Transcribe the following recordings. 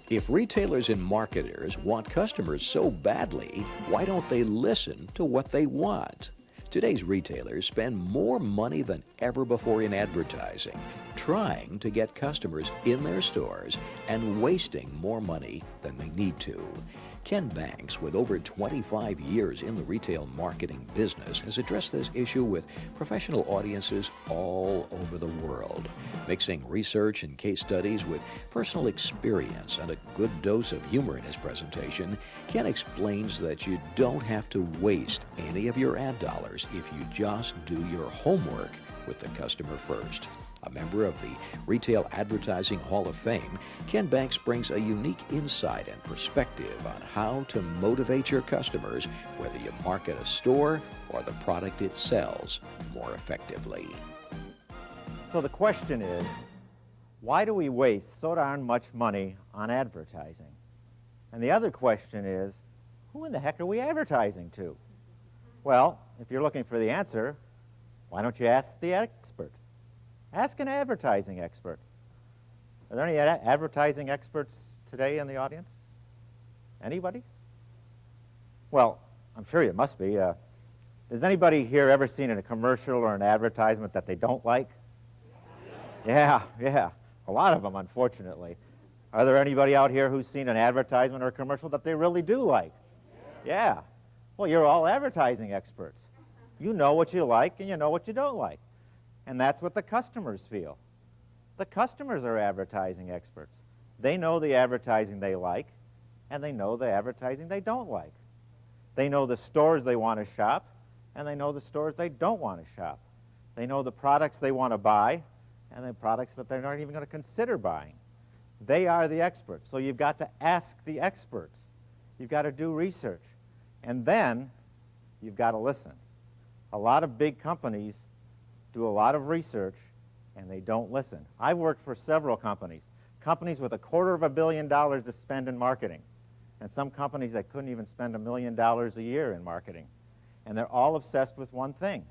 If retailers and marketers want customers so badly, why don't they listen to what they want? Today's retailers spend more money than ever before in advertising, trying to get customers in their stores and wasting more money than they need to. Ken Banks, with over 25 years in the retail marketing business, has addressed this issue with professional audiences all over the world. Mixing research and case studies with personal experience and a good dose of humor in his presentation, Ken explains that you don't have to waste any of your ad dollars if you just do your homework with the customer first. A member of the Retail Advertising Hall of Fame, Ken Banks brings a unique insight and perspective on how to motivate your customers, whether you market a store or the product it sells, more effectively. So the question is, why do we waste so darn much money on advertising? And the other question is, who in the heck are we advertising to? Well, if you're looking for the answer, why don't you ask the expert? Ask an advertising expert. Are there any advertising experts today in the audience? Anybody? Well, I'm sure you must be. Has anybody here ever seen a commercial or an advertisement that they don't like? Yeah. A lot of them, unfortunately. Are there anybody out here who's seen an advertisement or a commercial that they really do like? Yeah. Well, you're all advertising experts. You know what you like and you know what you don't like. And that's what the customers feel. The customers are advertising experts. They know the advertising they like, and they know the advertising they don't like. They know the stores they want to shop, and they know the stores they don't want to shop. They know the products they want to buy, and the products that they're not even going to consider buying. They are the experts. So you've got to ask the experts. You've got to do research. And then you've got to listen. A lot of big companies do a lot of research, and they don't listen. I've worked for several companies with $250 million to spend in marketing, and some companies that couldn't even spend $1 million a year in marketing. And they're all obsessed with one thing,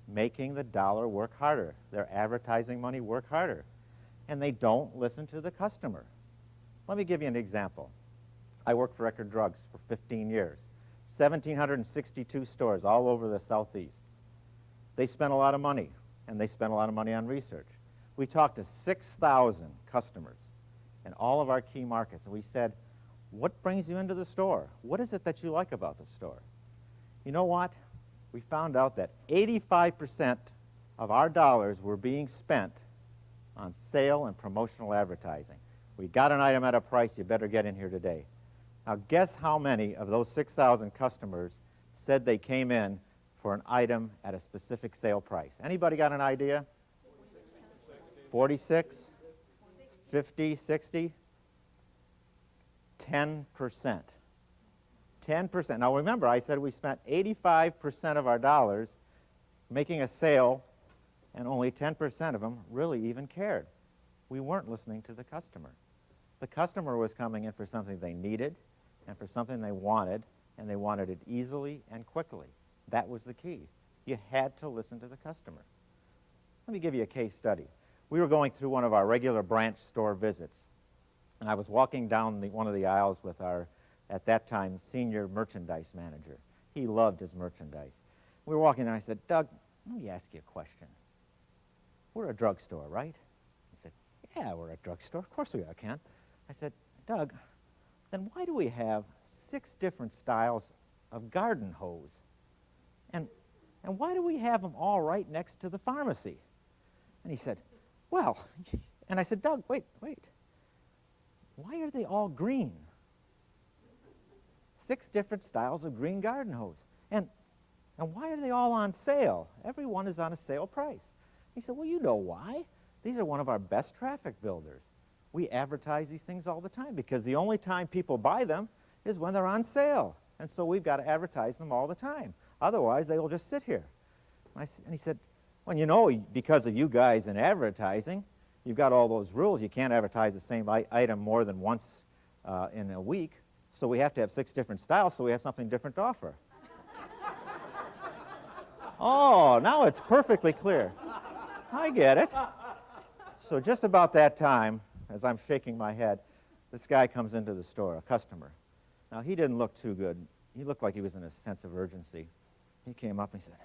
making the dollar work harder, their advertising money work harder. And they don't listen to the customer. Let me give you an example. I worked for Eckerd Drugs for 15 years, 1,762 stores all over the Southeast. They spent a lot of money, and they spent a lot of money on research. We talked to 6,000 customers in all of our key markets, and we said, what brings you into the store? What is it that you like about the store? You know what? We found out that 85% of our dollars were being spent on sale and promotional advertising. We got an item at a price, you better get in here today. Now guess how many of those 6,000 customers said they came in for an item at a specific sale price? Anybody got an idea? 46? 50? 60? 10%. 10%. Now remember, I said we spent 85% of our dollars making a sale, and only 10% of them really even cared. We weren't listening to the customer. The customer was coming in for something they needed and for something they wanted, and they wanted it easily and quickly. That was the key. You had to listen to the customer. Let me give you a case study. We were going through one of our regular branch store visits, and I was walking down one of the aisles with our, at that time, senior merchandise manager. He loved his merchandise. We were walking there, and I said, Doug, let me ask you a question. We're a drugstore, right? He said, yeah, we're a drugstore. Of course we are, Ken. I said, Doug, then why do we have 6 different styles of garden hose? And why do we have them all right next to the pharmacy? And he said, well, and I said, Doug, wait. Why are they all green? 6 different styles of green garden hose. And why are they all on sale? Every one is on a sale price. He said, well, you know why. These are one of our best traffic builders. We advertise these things all the time because the only time people buy them is when they're on sale. And so we've got to advertise them all the time. Otherwise, they will just sit here. And he said, well, you know, because of you guys in advertising, you've got all those rules. You can't advertise the same item more than once in a week. So we have to have 6 different styles so we have something different to offer. Oh, now it's perfectly clear. I get it. So just about that time, as I'm shaking my head, This guy comes into the store, a customer. Now, he didn't look too good. He looked like he was in a sense of urgency. He came up and he said,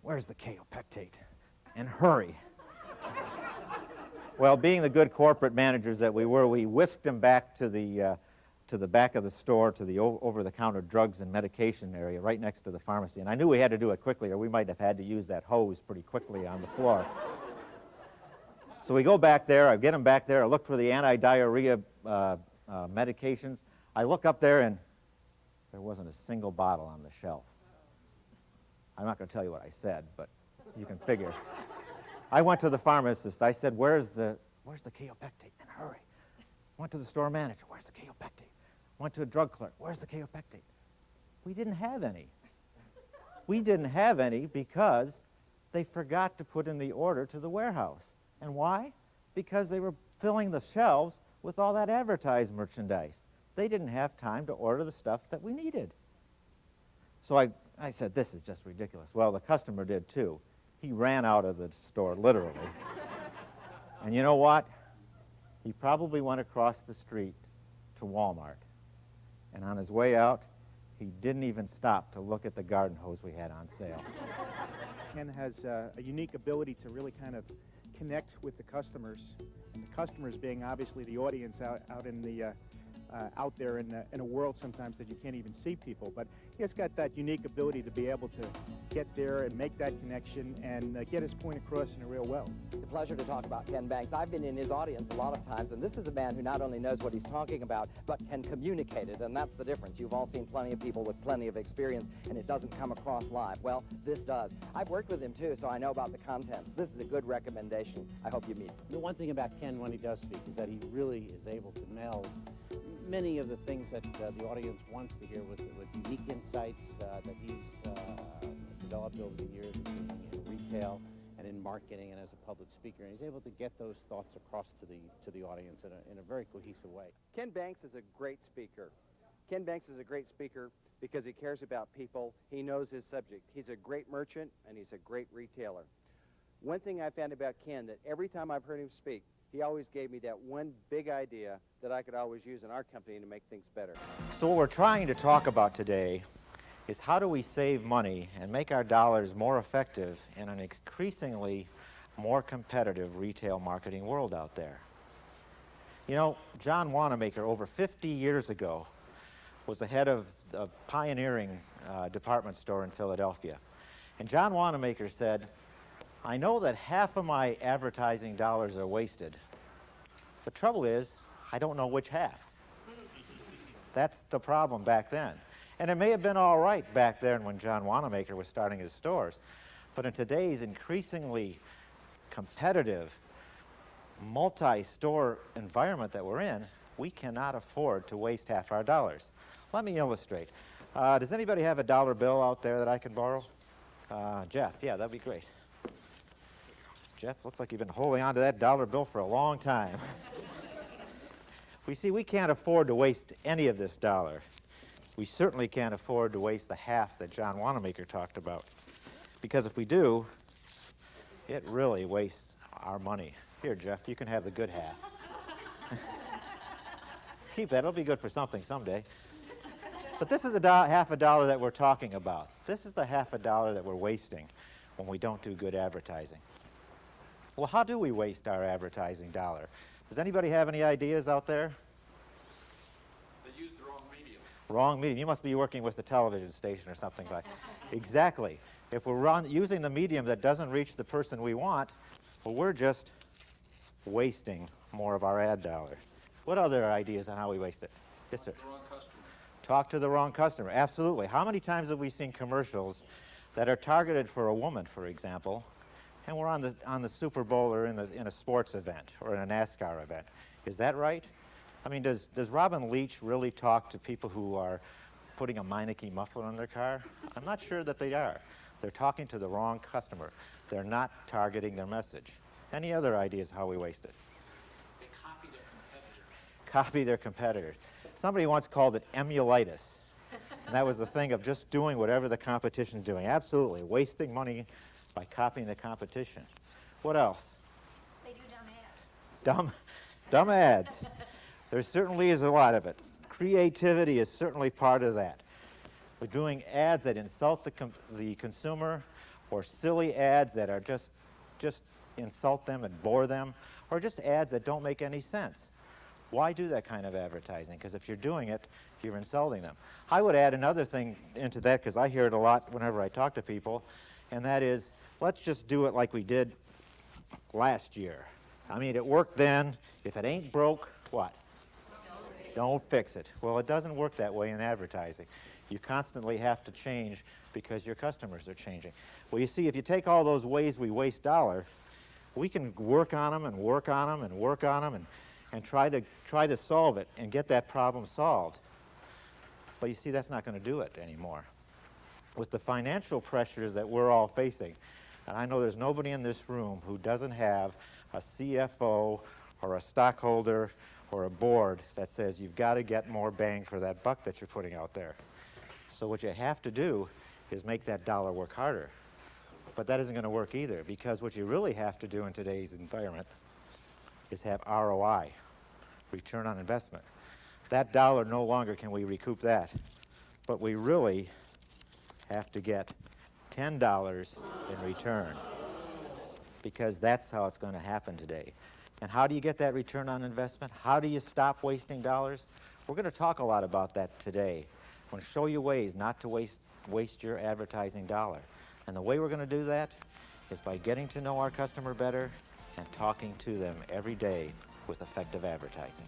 "Where's the kaopectate? And hurry." Well, being the good corporate managers that we were, we whisked him back to the back of the store, to the over-the-counter drugs and medication area right next to the pharmacy. And I knew we had to do it quickly, or we might have had to use that hose pretty quickly on the floor. So we go back there. I get him back there. I look for the anti-diarrhea medications. I look up there, and there wasn't a single bottle on the shelf. I'm not going to tell you what I said, but you can figure. I went to the pharmacist. I said, where's the kaopectate? And hurry. Went to the store manager. Where's the kaopectate? Went to a drug clerk. Where's the kaopectate? We didn't have any. We didn't have any because they forgot to put in the order to the warehouse. And why? Because they were filling the shelves with all that advertised merchandise. They didn't have time to order the stuff that we needed. So I said, this is just ridiculous. Well, the customer did too. He ran out of the store, literally. And you know what? He probably went across the street to Walmart. And on his way out, he didn't even stop to look at the garden hose we had on sale. Ken has a unique ability to really kind of connect with the customers, and the customers being obviously the audience out in the out there in a world sometimes that you can't even see people. But he has got that unique ability to be able to get there and make that connection and get his point across in a real well. It's a pleasure to talk about Ken Banks. I've been in his audience a lot of times, and this is a man who not only knows what he's talking about, but can communicate it, and that's the difference. You've all seen plenty of people with plenty of experience, and it doesn't come across live. Well, this does. I've worked with him, too, so I know about the content. This is a good recommendation. I hope you meet him. The one thing about Ken when he does speak is that he really is able to meld many of the things that the audience wants to hear with unique insights that he's developed over the years of being in retail and in marketing and as a public speaker. And he's able to get those thoughts across to the audience in a very cohesive way. Ken Banks is a great speaker. Ken Banks is a great speaker because he cares about people. He knows his subject. He's a great merchant and he's a great retailer. One thing I found about Ken, that every time I've heard him speak, he always gave me that one big idea that I could always use in our company to make things better. So what we're trying to talk about today is how do we save money and make our dollars more effective in an increasingly more competitive retail marketing world out there. You know, John Wanamaker, over 50 years ago, was the head of a pioneering department store in Philadelphia. And John Wanamaker said, "I know that half of my advertising dollars are wasted. The trouble is, I don't know which half." That's the problem back then. And it may have been all right back then when John Wanamaker was starting his stores. But in today's increasingly competitive, multi-store environment that we're in, we cannot afford to waste half our dollars. Let me illustrate. Does anybody have a dollar bill out there that I can borrow? Jeff, yeah, that'd be great. Jeff, looks like you've been holding on to that dollar bill for a long time. We can't afford to waste any of this dollar. We certainly can't afford to waste the half that John Wanamaker talked about. Because if we do, it really wastes our money. Here, Jeff, you can have the good half. Keep that. It'll be good for something someday. But this is the half a dollar that we're talking about. This is the half a dollar that we're wasting when we don't do good advertising. Well, how do we waste our advertising dollar? Does anybody have any ideas out there? They use the wrong medium. Wrong medium. You must be working with the television station or something like that. Exactly. If we're using the medium that doesn't reach the person we want, well, we're just wasting more of our ad dollar. What other ideas on how we waste it? Yes, sir. The wrong customer. Talk to the wrong customer. Absolutely. How many times have we seen commercials that are targeted for a woman, for example, and we're on the Super Bowl or in a sports event or in a NASCAR event? Is that right? I mean, does Robin Leach really talk to people who are putting a Meineke muffler on their car? I'm not sure that they are. They're talking to the wrong customer. They're not targeting their message. Any other ideas how we waste it? They copy their competitors. Copy their competitors. Somebody once called it emulitis. And that was the thing of just doing whatever the competition's doing. Absolutely. Wasting money by copying the competition. What else? They do dumb ads. Dumb ads. There certainly is a lot of it. Creativity is certainly part of that. We're doing ads that insult the consumer, or silly ads that are just insult them and bore them, or just ads that don't make any sense. Why do that kind of advertising? Because if you're doing it, you're insulting them. I would add another thing into that, because I hear it a lot whenever I talk to people, and that is, let's just do it like we did last year. I mean, it worked then. If it ain't broke, what? Don't fix it. Well, it doesn't work that way in advertising. You constantly have to change because your customers are changing. Well, you see, if you take all those ways we waste dollar, we can work on them and work on them and work on them and try to solve it and get that problem solved. But you see, that's not going to do it anymore. With the financial pressures that we're all facing, and I know there's nobody in this room who doesn't have a CFO or a stockholder or a board that says you've got to get more bang for that buck that you're putting out there. So what you have to do is make that dollar work harder. But that isn't going to work either, because what you really have to do in today's environment is have ROI, return on investment. That dollar, no longer can we recoup that, but we really have to get $10 in return, because that's how it's going to happen today. And how do you get that return on investment? How do you stop wasting dollars? We're going to talk a lot about that today. I'm going to show you ways not to waste your advertising dollar. And the way we're going to do that is by getting to know our customer better and talking to them every day with effective advertising.